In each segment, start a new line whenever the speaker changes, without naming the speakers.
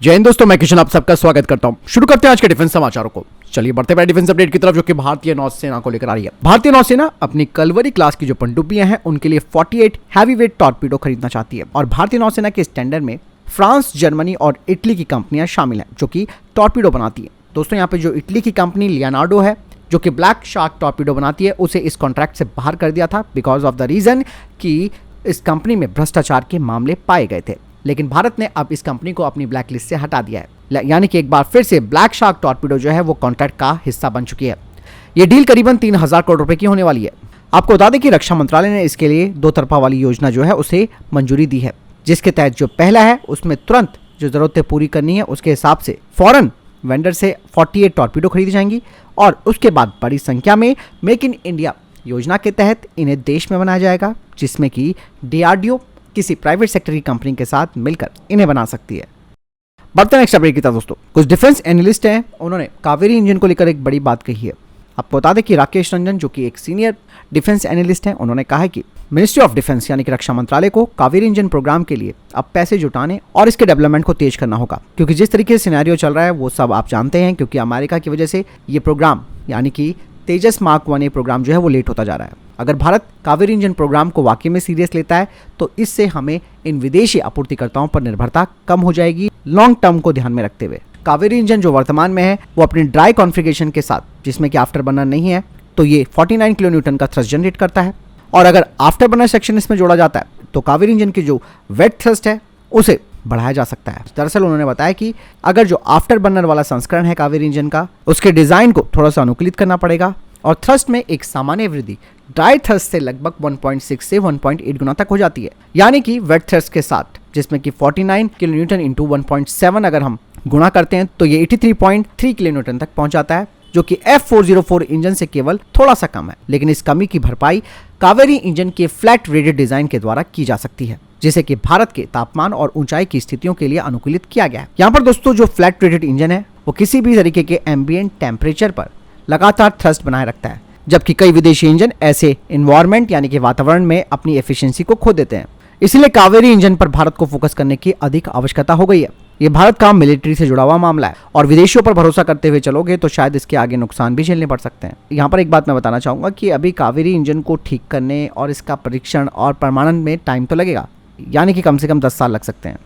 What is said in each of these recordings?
जय हिंद दोस्तों, मैं किशन आप सबका स्वागत करता हूं। शुरू करते हैं आज के डिफेंस समाचारों को। चलिए बढ़ते हैं डिफेंस अपडेट की तरफ, जो कि भारतीय नौसेना को लेकर आ रही है। भारतीय नौसेना अपनी कलवरी क्लास की जो पनडुब्बियां हैं उनके लिए 48 हैवीवेट टॉर्पीडो खरीदना चाहती है और भारतीय नौसेना के स्टैंडर्ड में फ्रांस, जर्मनी और इटली की कंपनियां शामिल हैं जो कि टॉर्पीडो बनाती है। दोस्तों यहाँ पे जो इटली की कंपनी लियोनार्डो है जो कि ब्लैक शार्क टॉर्पीडो बनाती है, उसे इस कॉन्ट्रैक्ट से बाहर कर दिया था बिकॉज ऑफ द रीजन कि इस कंपनी में भ्रष्टाचार के मामले पाए गए थे। लेकिन भारत ने अब इस कंपनी को अपनी ब्लैक लिस्ट से हटा दिया है, यानी कि एक बार फिर से ब्लैक शार्क टॉर्पीडो जो है वो कॉन्ट्रैक्ट का हिस्सा बन चुकी है। ये डील करीबन 3000 करोड़ रुपए की होने वाली है। आपको बता दें कि रक्षा मंत्रालय ने इसके लिए दो तरफा वाली योजना जो है उसे मंजूरी दी है, जिसके तहत जो पहला है उसमें तुरंत जो जरूरतें पूरी करनी है उसके हिसाब से फौरन वेंडर से 48 टॉर्पीडो खरीदी जाएंगी और उसके बाद बड़ी संख्या में मेक इन इंडिया योजना के तहत इन्हें देश में बनाया जाएगा, जिसमें कि DRDO किसी प्राइवेट सेक्टर की कंपनी के साथ मिलकर इन्हें बना सकती है। बढ़ते हैं नेक्स्ट अपडेट की तरफ दोस्तों। कुछ डिफेंस एनालिस्ट हैं, उन्होंने कावेरी इंजन को लेकर एक बड़ी बात कही है। आपको बता दें कि राकेश रंजन जो कि एक सीनियर डिफेंस एनालिस्ट हैं, उन्होंने कहा है कि मिनिस्ट्री ऑफ डिफेंस यानी कि रक्षा मंत्रालय को कावेरी इंजन प्रोग्राम के लिए अब पैसे जुटाने और इसके डेवलपमेंट को तेज करना होगा, क्योंकि जिस तरीके से सिनेरियो चल रहा है वो सब आप जानते हैं, क्योंकि अमेरिका की वजह से ये प्रोग्राम यानी कि तेजस मार्क 1 प्रोग्राम जो है वो लेट होता जा रहा है। अगर भारत कावेरी इंजन प्रोग्राम को वाकई में सीरियस लेता है तो इससे हमें इन विदेशी आपूर्तिकर्ताओं पर निर्भरता कम हो जाएगी, लॉन्ग टर्म को ध्यान में रखते हुए। कावेरी इंजन जो वर्तमान में है वो अपनी ड्राई कॉन्फ़िगरेशन के साथ, जिसमें कि आफ्टर बर्नर नहीं है, तो ये 49 किलो न्यूटन का थ्रस्ट जनरेट करता है। और अगर आफ्टर बर्नर सेक्शन इसमें जोड़ा जाता है तो कावेरी इंजन की जो वेट थ्रस्ट है उसे बढ़ाया जा सकता है। दरअसल उन्होंने बताया कि अगर जो आफ्टर बर्नर वाला संस्करण है कावेरी इंजन का, उसके डिजाइन को थोड़ा सा अनुकूलित करना पड़ेगा और थ्रस्ट में एक सामान्य वृद्धि ड्राई थ्रस्ट से लगभग 1.6 से 1.8 गुना तक हो जाती है, यानी कि वेट थ्रस्ट के साथ, जिसमें कि 49 किलो न्यूटन इंटू 1.7 अगर हम गुणा करते हैं तो ये 83.3 किलो न्यूटन तक पहुंच जाता है, जो कि F404 इंजन से केवल थोड़ा सा कम है। लेकिन इस कमी की भरपाई कावेरी इंजन के फ्लैट रेटेड डिजाइन के द्वारा की जा सकती है, जिसे कि भारत के तापमान और ऊंचाई की स्थितियों के लिए अनुकूलित किया गया है। यहाँ पर दोस्तों जो फ्लैट रेटेड इंजन है वो किसी भी तरीके के एम्बिएंट टेम्परेचर पर लगातार थ्रस्ट बनाए रखता है, जबकि कई विदेशी इंजन ऐसे इन्वायरमेंट यानी कि वातावरण में अपनी एफिशिएंसी को खो देते हैं। इसलिए कावेरी इंजन पर भारत को फोकस करने की अधिक आवश्यकता हो गई है। ये भारत का मिलिट्री से जुड़ा हुआ मामला है और विदेशियों पर भरोसा करते हुए चलोगे तो शायद इसके आगे नुकसान भी झेलने पड़ सकते हैं। यहाँ पर एक बात मैं बताना चाहूंगा कि अभी कावेरी इंजन को ठीक करने और इसका परीक्षण और प्रमाणन में टाइम तो लगेगा, यानी कि कम से कम 10 साल लग सकते हैं।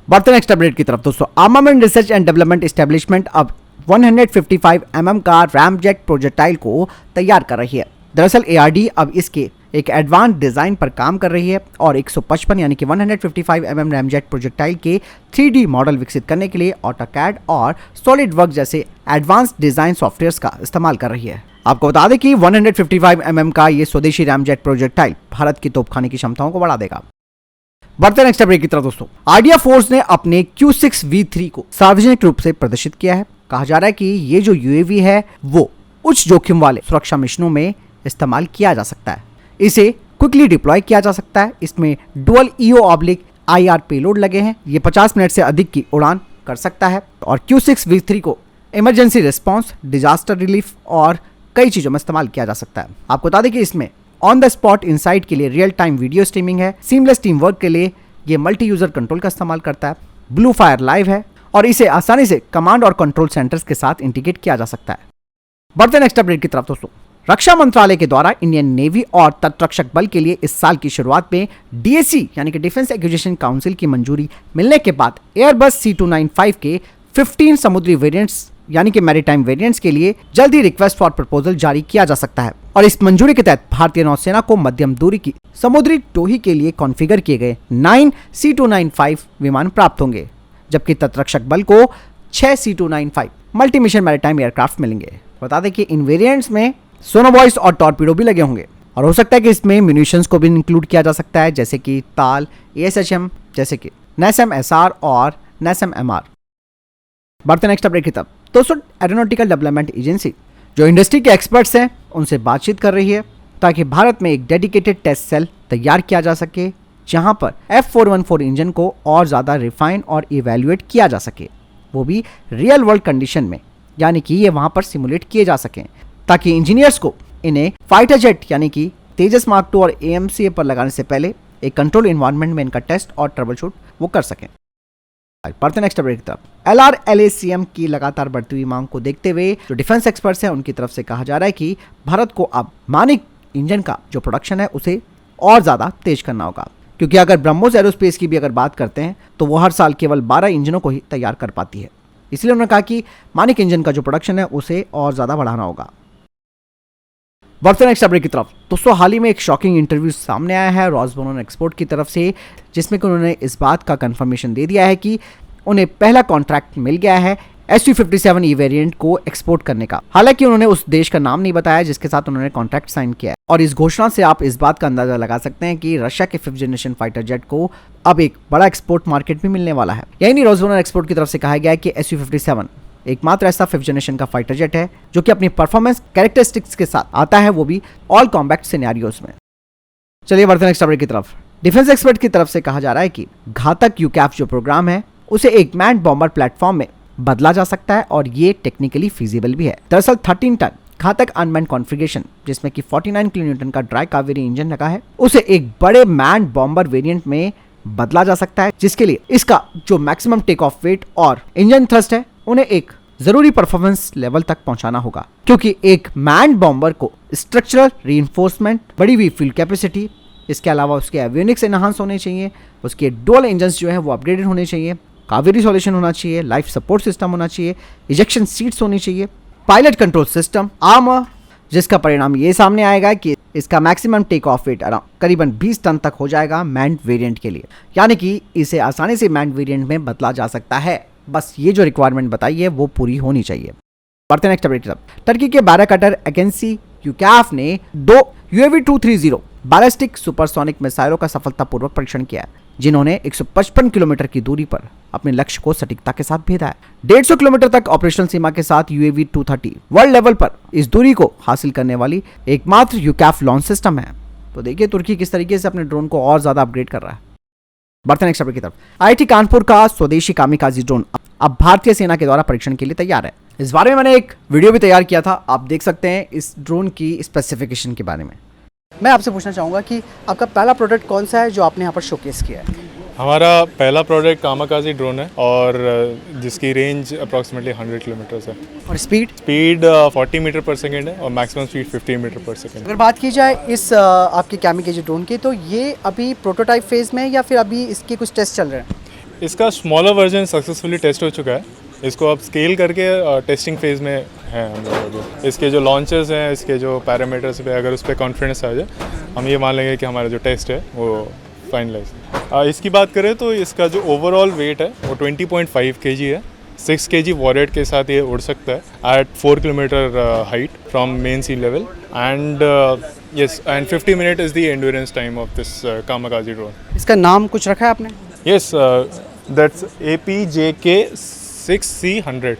बढ़ते नेक्स्ट अपडेट की तरफ दोस्तों। Armament research and development establishment अब 155 mm का रैमजेट प्रोजेक्टाइल को तैयार कर रही है। दरअसल ARD अब इसके एक एडवांस डिजाइन पर काम कर रही है और 155 यानी कि 155 mm रैमजेट प्रोजेक्टाइल के 3D मॉडल विकसित करने के लिए ऑटोकैड और सॉलिडवर्क्स जैसे एडवांस डिजाइन सॉफ्टवेयर्स का इस्तेमाल कर रही है। आपको बता दें कि 155 mm का ये स्वदेशी रैमजेट प्रोजेक्टाइल भारत की तोपखाने की क्षमताओं को बढ़ा देगा। बढ़ते नेक्स्ट अपडेट की तरफ दोस्तों। आइडिया फोर्स ने अपने Q6V3 को सार्वजनिक रूप से प्रदर्शित किया है। कहा जा रहा है कि ये जो UAV है वो उच्च जोखिम वाले सुरक्षा मिशनों में इस्तेमाल किया जा सकता है। इसे क्विकली डिप्लॉय किया जा सकता है। इसमें डुअल EO/IR पेलोड लगे हैं। ये 50 मिनट से अधिक की उड़ान कर सकता है और Q6V3 को इमरजेंसी रिस्पांस, डिजास्टर रिलीफ और कई चीजों में इस्तेमाल किया जा सकता है। आपको बता दें कि इसमें ऑन द स्पॉट इनसाइट के लिए रियल टाइम वीडियो स्ट्रीमिंग है। सीमलेस टीम वर्क के लिए ये मल्टी यूजर कंट्रोल का इस्तेमाल करता है। ब्लू फायर लाइव है और इसे आसानी से कमांड और कंट्रोल सेंटर्स के साथ इंटीग्रेट किया जा सकता है। बढ़ते नेक्स्ट अपडेट की तरफ दोस्तों। रक्षा मंत्रालय के द्वारा इंडियन नेवी और तटरक्षक बल के लिए इस साल की शुरुआत में DAC यानी कि डिफेंस एक्विजिशन काउंसिल की मंजूरी मिलने के बाद एयरबस C295 के 15 समुद्री वेरिएंट्स यानी कि मैरीटाइम वेरिएंट्स के लिए जल्द ही रिक्वेस्ट फॉर प्रपोजल जारी किया जा सकता है और इस मंजूरी के तहत भारतीय नौसेना को मध्यम दूरी की समुद्री टोही के लिए कॉन्फ़िगर किए गए 9 C295 विमान प्राप्त होंगे, जबकि तटरक्षक बल को 6 C295 multi mission maritime aircraft मिलेंगे। बता दें कि इन वेरिएंट्स में सोनोबॉयस और टॉर्पीडो भी लगे होंगे और हो सकता है कि इसमें म्यूनिशंस को भी इंक्लूड किया जा सकता है, जैसे कि ताल, ASHM, जैसे कि NASAM SR और NASAM MR। बढ़ते नेक्स्ट अपडेट की तरफ दोस्तों। एरोनॉटिकल डेवलपमेंट एजेंसी जो इंडस्ट्री के एक्सपर्ट्स हैं उनसे बातचीत कर रही है ताकि भारत में एक डेडिकेटेड टेस्ट सेल तैयार किया जा सके, जहां पर F414 इंजन को और ज़्यादा रिफाइन और इवेल्युएट किया जा सके, वो भी रियल वर्ल्ड कंडीशन में, यानी कि ये वहां पर सिमुलेट किए जा सकें ताकि इंजीनियर्स को इन्हें फाइटर जेट यानी कि तेजस मार्क 2 और AMCA पर लगाने से पहले एक कंट्रोल इन्वायरमेंट में इनका टेस्ट और ट्रबल शूट वो कर सकें। बढ़ते नेक्स्ट अपडेट की तरफ। LRLACM की लगातार बढ़ती हुई मांग को देखते हुए जो डिफेंस एक्सपर्ट्स हैं उनकी तरफ से कहा जा रहा है कि भारत को अब मानिक इंजन का जो प्रोडक्शन है उसे और ज्यादा तेज करना होगा, क्योंकि अगर ब्रह्मोस एरोस्पेस की भी अगर बात करते हैं तो वो हर साल केवल 12 इंजनों को ही तैयार कर पाती है। इसलिए उन्होंने कहा कि मानिक इंजन का जो प्रोडक्शन है उसे और ज्यादा बढ़ाना होगा। बढ़ते नेक्स्ट अपडेट की तरफ। दोस्तों, हाल ही में एक शॉकिंग इंटरव्यू सामने आया है रॉसबोन एक्सपोर्ट की तरफ से, जिसमें कि उन्होंने इस बात का कंफर्मेशन दे दिया है कि उन्हें पहला कॉन्ट्रैक्ट मिल गया है SU-57E वेरिएंट को एक्सपोर्ट करने का। हालांकि उन्होंने उस देश का नाम नहीं बताया जिसके साथ उन्होंने कॉन्ट्रैक्ट साइन किया है। और इस घोषणा से आप इस बात का अंदाजा लगा सकते हैं कि रशिया के 5th जनरेशन फाइटर जेट को अब एक बड़ा एक्सपोर्ट मार्केट भी मिलने वाला है। यही नहीं, रॉसबोन एक्सपोर्ट की तरफ से कहा गया है कि SU-57 एकमात्र ऐसा 5th जनरेशन का फाइटर जेट है जो कि अपनी परफॉर्मेंस कैरेक्टरिस्टिक्स के साथ आता है, वो भी ऑल कॉम्बैट सिनेरियोस में। चलिए बढ़ते नेक्स्ट अपडेट की तरफ। डिफेंस एक्सपर्ट की तरफ से कहा जा रहा है कि घातक UCAF जो प्रोग्राम है उसे एक मैन बॉम्बर प्लेटफॉर्म में बदला जा सकता है और ये टेक्निकली फीजिबल भी है। दरअसल 13 टन घातक अनमैन्ड कॉन्फ़िगरेशन जिसमें कि 49 किलोन्यूटन का ड्राई कावेरी इंजन लगा है उसे एक बड़े मैन बॉम्बर वेरिएंट में बदला जा सकता है, जिसके लिए इसका जो मैक्सिमम टेक ऑफ वेट और इंजन थ्रस्ट है उन्हें एक जरूरी परफॉर्मेंस लेवल तक पहुंचाना होगा, क्योंकि एक मैन बॉम्बर को स्ट्रक्चरल रीइंफोर्समेंट, बढ़ी हुई फील्ड कैपेसिटी, इसके अलावा उसके एवियोनिक्स एनहांस होने चाहिए, उसके डुअल इंजन्स जो है वो अपग्रेडेड होने चाहिए, कावेरी सॉल्यूशन होना चाहिए, लाइफ सपोर्ट सिस्टम होना चाहिए, इजेक्शन सीट्स होनी चाहिए, पायलट कंट्रोल सिस्टम, आर्मर, जिसका परिणाम ये सामने आएगा कि इसका मैक्सिमम टेक ऑफ वेट करीबन 20 टन तक हो जाएगा मैन्ड वेरिएंट के लिए, यानी कि इसे आसानी से मैन्ड वेरिएंट में बदला जा सकता है। बस ये जो रिक्वायरमेंट बताई है वो पूरी होनी चाहिए। बढ़ते नेक्स्ट अपडेट की तरफ। टर्की के बैराकटर एजेंसी UCAF ने 2 UAV 230 बैलिस्टिक सुपरसोनिक मिसाइलों का सफलतापूर्वक परीक्षण किया है, जिन्होंने 155 किलोमीटर की दूरी पर अपने लक्ष्य को सटीकता के साथ भेदा है। 150 किलोमीटर तक ऑपरेशनल सीमा के साथ UAV 230 वर्ल्ड लेवल पर इस दूरी को हासिल करने वाली एकमात्र UCAF लॉन्च सिस्टम है। तो देखिए तुर्की किस तरीके से अपने ड्रोन को और ज्यादा अपग्रेड कर रहा है। बढ़ते नेक्स्ट अपडेट की तरफ। IIT कानपुर का स्वदेशी कामिकाजी ड्रोन अब भारतीय सेना के द्वारा परीक्षण के लिए तैयार है। इस बारे में मैंने एक वीडियो भी तैयार किया था, आप देख सकते हैं इस ड्रोन की स्पेसिफिकेशन के बारे में। मैं आपसे पूछना चाहूँगा कि आपका पहला प्रोडक्ट कौन सा है जो आपने यहाँ पर शोकेस किया है?
हमारा पहला प्रोडक्ट कामाकाजी ड्रोन है और जिसकी रेंज अप्रॉक्सीमेटली 100 किलोमीटर्स है
और स्पीड
40 मीटर पर सेकेंड है और मैक्सिमम स्पीड 50 मीटर पर सेकेंड।
अगर बात की जाए इस आपके कामिकाजी ड्रोन की, तो ये अभी प्रोटोटाइप फेज में है या फिर अभी इसके कुछ टेस्ट चल रहे हैं?
इसका स्मॉलर वर्जन सक्सेसफुली टेस्ट हो चुका है, इसको अब स्केल करके टेस्टिंग फेज में है हम लोग अभी। इसके जो लॉन्चेस हैं, इसके जो पैरामीटर्स पे अगर उस पर कॉन्फिडेंस आ जाए, हम ये मान लेंगे कि हमारा जो टेस्ट है वो फाइनलाइज। इसकी बात करें तो इसका जो ओवरऑल वेट है वो 20.5 kg है। 6 kg वॉरेट के साथ ये उड़ सकता है at 4 kilometre height from mean sea level and yes and 50 minutes is the endurance time of this kamikaze drone.
इसका नाम कुछ रखा है आपने?
Yes, that's APJK 6C100।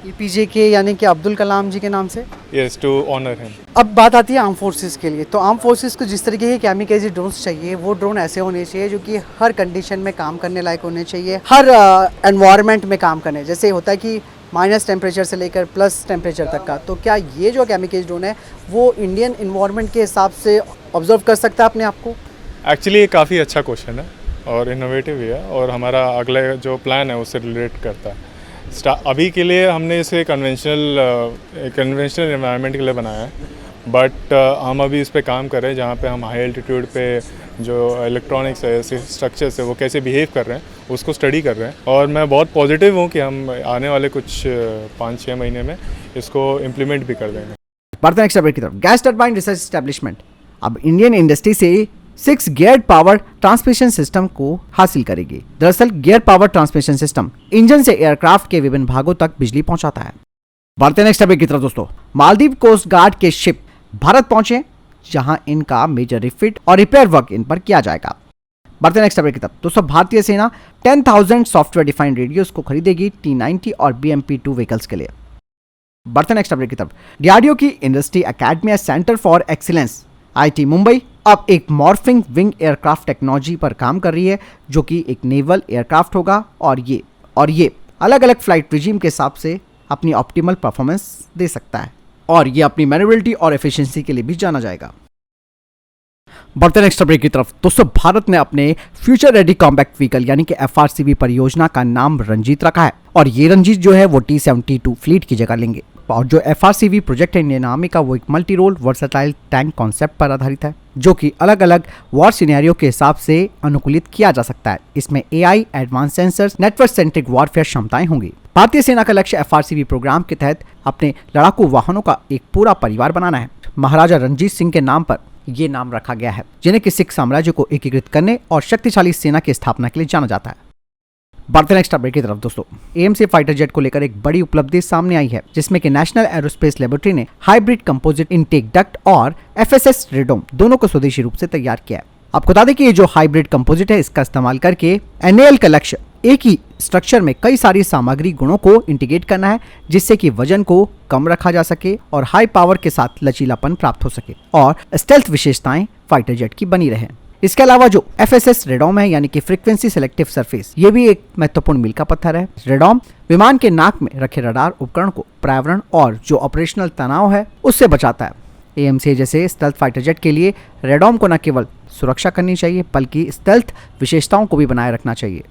EPJK यानी कि अब्दुल कलाम जी के नाम से?
Yes, to honor him।
अब बात आती है आर्म फोर्सेस के लिए, तो आर्म फोर्सेस को जिस तरीके के कैमिकाजी ड्रोन्स चाहिए वो ड्रोन ऐसे होने चाहिए जो कि हर कंडीशन में काम करने लायक होने चाहिए, हर एनवायरनमेंट में काम करने, जैसे होता है कि माइनस टेम्परेचर से लेकर प्लस टेम्परेचर तक का। तो क्या ये जो कैमिकाजी ड्रोन है वो इंडियन इन्वायरमेंट के हिसाब से ऑब्जर्व कर सकता है अपने आप को?
एक्चुअली ये काफ़ी अच्छा क्वेश्चन है और इनोवेटिव भी है और हमारा अगला जो प्लान है उससे रिलेट करता है। अभी के लिए हमने इसे कन्वेंशनल एनवायरनमेंट के लिए बनाया है, बट हम अभी इस पे काम कर रहे हैं जहाँ पे हम हाई एल्टीट्यूड पे जो इलेक्ट्रॉनिक्स है, ऐसे स्ट्रक्चर्स है, वो कैसे बिहेव कर रहे हैं उसको स्टडी कर रहे हैं। और मैं बहुत पॉजिटिव हूँ कि हम आने वाले कुछ 5-6 महीने में इसको इम्प्लीमेंट भी कर देंगे।
बढ़ते नेक्स्ट अपडेट की तरफ। गैस टरबाइन रिसर्च एस्टेब्लिशमेंट अब इंडियन इंडस्ट्री से 6 गियर पावर ट्रांसमिशन सिस्टम को हासिल करेगी। दरअसल gear power transmission system engine से एयरक्राफ्ट के विभिन्न भागों तक बिजली पहुंचाता है। बढ़ते नेक्स्ट अपडेट की तरफ दोस्तों। मालदीव कोस्ट गार्ड के शिप भारत पहुंचे, जहां इनका मेजर रिफिट और रिपेयर वर्क इन पर किया जाएगा। बढ़ते नेक्स्ट अपडेट की तरफ दोस्तों। भारतीय सेना 10,000 सॉफ्टवेयर डिफाइंड रेडियोस को खरीदेगी T90 और BMP-2 व्हीकल्स के लिए। बढ़ते नेक्स्ट अपडेट की तरफ। डीआरडीओ की industry academy centre for excellence IIT Mumbai अब एक मॉर्फिंग विंग एयरक्राफ्ट टेक्नोलॉजी पर काम कर रही है, जो कि एक नेवल एयरक्राफ्ट होगा और ये अलग अलग फ्लाइट रिजीम के हिसाब से अपनी ऑप्टिमल परफॉर्मेंस दे सकता है और ये अपनी मैन्युअलिटी और एफिशिएंसी के लिए भी जाना जाएगा। बढ़ते नेक्स्ट अपडेट की तरफ। दोस्तों, भारत ने अपने फ्यूचर रेडी कॉम्पैक्ट व्हीकल यानी कि FRCV परियोजना का नाम रंजीत रखा है और ये रंजीत जो है वो T-72 फ्लीट की जगह लेंगे। और जो FRCV प्रोजेक्ट है इंडियन आर्मी का, वो एक multi role versatile tank concept पर आधारित है जो कि अलग अलग वॉर सिनेरियो के हिसाब से अनुकूलित किया जा सकता है। इसमें AI, advance sensors, network centric warfare क्षमताएं होंगी। भारतीय सेना का लक्ष्य FRCV प्रोग्राम के तहत अपने लड़ाकू वाहनों का एक पूरा परिवार बनाना है। महाराजा रणजीत सिंह के नाम पर ये नाम रखा गया है, जिन्हें कि सिख साम्राज्य को एकीकृत करने और शक्तिशाली सेना की स्थापना के लिए जाना जाता है। बढ़ते नेक्स्ट अपडेट की तरफ। दोस्तों, AMC फाइटर जेट को लेकर एक बड़ी उपलब्धि सामने आई है, जिसमें कि नेशनल एरोस्पेस लेबोरेटरी ने हाइब्रिड कंपोजिट इनटेक डक्ट और FSS रेडोम दोनों को स्वदेशी रूप से तैयार किया है। आपको बता दें कि ये जो हाइब्रिड कंपोजिट है, इसका इस्तेमाल करके NAL का लक्ष्य एक ही स्ट्रक्चर में कई सारी सामग्री गुणों को इंटीग्रेट करना है, जिससे कि वजन को कम रखा जा सके और हाई पावर के साथ लचीलापन प्राप्त हो सके और स्टेल्थ विशेषताएं फाइटर जेट की बनी रहे। इसके अलावा जो FSS रेडोम है यानी कि फ्रीक्वेंसी सेलेक्टिव सरफेस, ये भी एक महत्वपूर्ण मील का पत्थर है। रेडोम विमान के नाक में रखे रडार उपकरण को पर्यावरण और जो ऑपरेशनल तनाव है उससे बचाता है। AMC जैसे स्टेल्थ फाइटर जेट के लिए रेडोम को न केवल सुरक्षा करनी चाहिए बल्कि स्टेल्थ विशेषताओं को भी बनाए रखना चाहिए।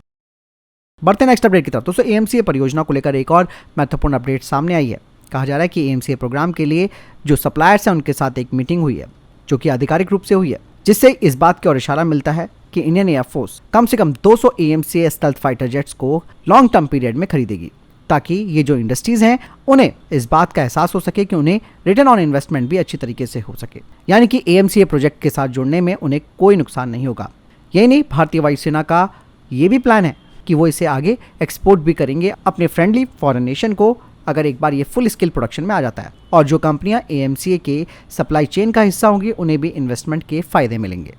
बढ़ते नेक्स्ट अपडेट की तरफ। दोस्तों, AMCA परियोजना को लेकर एक और महत्वपूर्ण अपडेट सामने आई है। कहा जा रहा है कि AMCA प्रोग्राम के लिए जो सप्लायर्स हैं उनके साथ एक मीटिंग हुई है, जो कि आधिकारिक रूप से हुई है, जिससे इस बात की ओर इशारा मिलता है कि इंडियन एयरफोर्स कम से कम 200 AMCA स्टेल्थ फाइटर जेट्स को लॉन्ग टर्म पीरियड में खरीदेगी, ताकि ये जो इंडस्ट्रीज हैं उन्हें इस बात का एहसास हो सके कि उन्हें रिटर्न ऑन इन्वेस्टमेंट भी अच्छी तरीके से हो सके, यानी कि AMCA प्रोजेक्ट के साथ जुड़ने में उन्हें कोई नुकसान नहीं होगा। यही नहीं, भारतीय वायुसेना का ये भी प्लान है कि वो इसे आगे एक्सपोर्ट भी करेंगे अपने फ्रेंडली फॉरेन नेशन को, अगर एक बार ये फुल स्केल प्रोडक्शन में आ जाता है। और जो कंपनियां AMCA के सप्लाई चेन का हिस्सा होंगी उन्हें भी इन्वेस्टमेंट के फायदे मिलेंगे।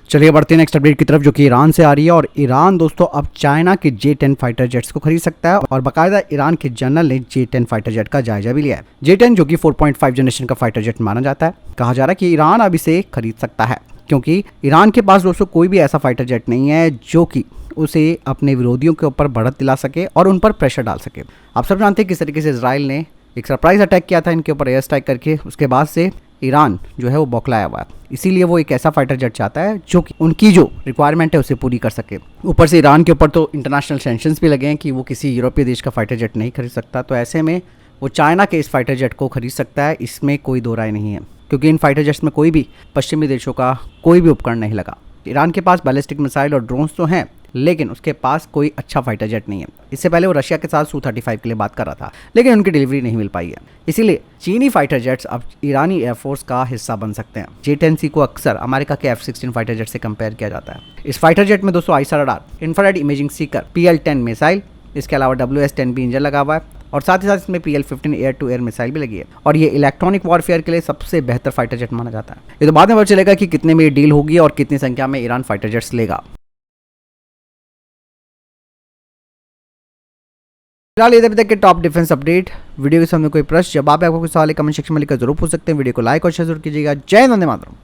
चलिए बढ़ते हैं नेक्स्ट अपडेट की तरफ, जो कि ईरान से आ रही है। और ईरान दोस्तों अब चाइना के J-10 फाइटर जेट्स को खरीद सकता है और बाकायदा ईरान के जनरल ने J-10 फाइटर जेट का जायजा भी लिया है। J-10 जो कि 4.5 जनरेशन का फाइटर जेट माना जाता है। कहा जा रहा है कि ईरान अब इसे खरीद सकता है, क्योंकि ईरान के पास दोस्तों कोई भी ऐसा फाइटर जेट नहीं है जो कि उसे अपने विरोधियों के ऊपर बढ़त दिला सके और उन पर प्रेशर डाल सके। आप सब जानते हैं किस तरीके से इजराइल ने एक सरप्राइज अटैक किया था इनके ऊपर एयर स्ट्राइक करके, उसके बाद से ईरान जो है वो बौखलाया हुआ है। इसीलिए वो एक ऐसा फाइटर जेट चाहता है जो कि उनकी जो रिक्वायरमेंट है उसे पूरी कर सके। ऊपर से ईरान के ऊपर तो इंटरनेशनल सैंक्शंस भी लगे हैं कि वो किसी यूरोपीय देश का फाइटर जेट नहीं खरीद सकता, तो ऐसे में वो चाइना के इस फाइटर जेट को खरीद सकता है, इसमें कोई दो राय नहीं है, क्योंकि इन फाइटर जेट्स में कोई भी पश्चिमी देशों का कोई भी उपकरण नहीं लगा। ईरान के पास बैलिस्टिक मिसाइल और ड्रोन्स तो हैं, लेकिन उसके पास कोई अच्छा फाइटर जेट नहीं है। इससे पहले वो रशिया के साथ Su-35 के लिए बात कर रहा था, लेकिन उनकी डिलीवरी नहीं मिल पाई है। इसीलिए चीनी फाइटर जेट्स अब ईरानी एयरफोर्स का हिस्सा बन सकते हैं। J-10C को अक्सर अमेरिका के F-16 फाइटर जेट से कंपेयर किया जाता है। इस फाइटर जेट में दोस्तों ISR radar, infrared imaging Sikar, PL-10 missile, इसके अलावा WS-10B इंजन लगा हुआ है और साथ ही साथ इसमें PL-15 air to air missile भी लगी है। और ये इलेक्ट्रॉनिक वॉरफेयर के लिए सबसे बेहतर फाइटर जेट माना जाता है। ये तो बाद में पता चलेगा कि कितने में ये डील होगी और कितनी संख्या में ईरान फाइटर जेट्स लेगा। फिलहाल ये अभी तक के टॉप डिफेंस अपडेट। वीडियो के सामने कोई प्रश्न जवाब है, आपको कोई सवाल है, कमेंट सेक्शन में लिखकर जरूर पूछ सकते हैं। वीडियो को लाइक और शेयर जरूर कीजिएगा। जय हिंद, वंदे मातरम।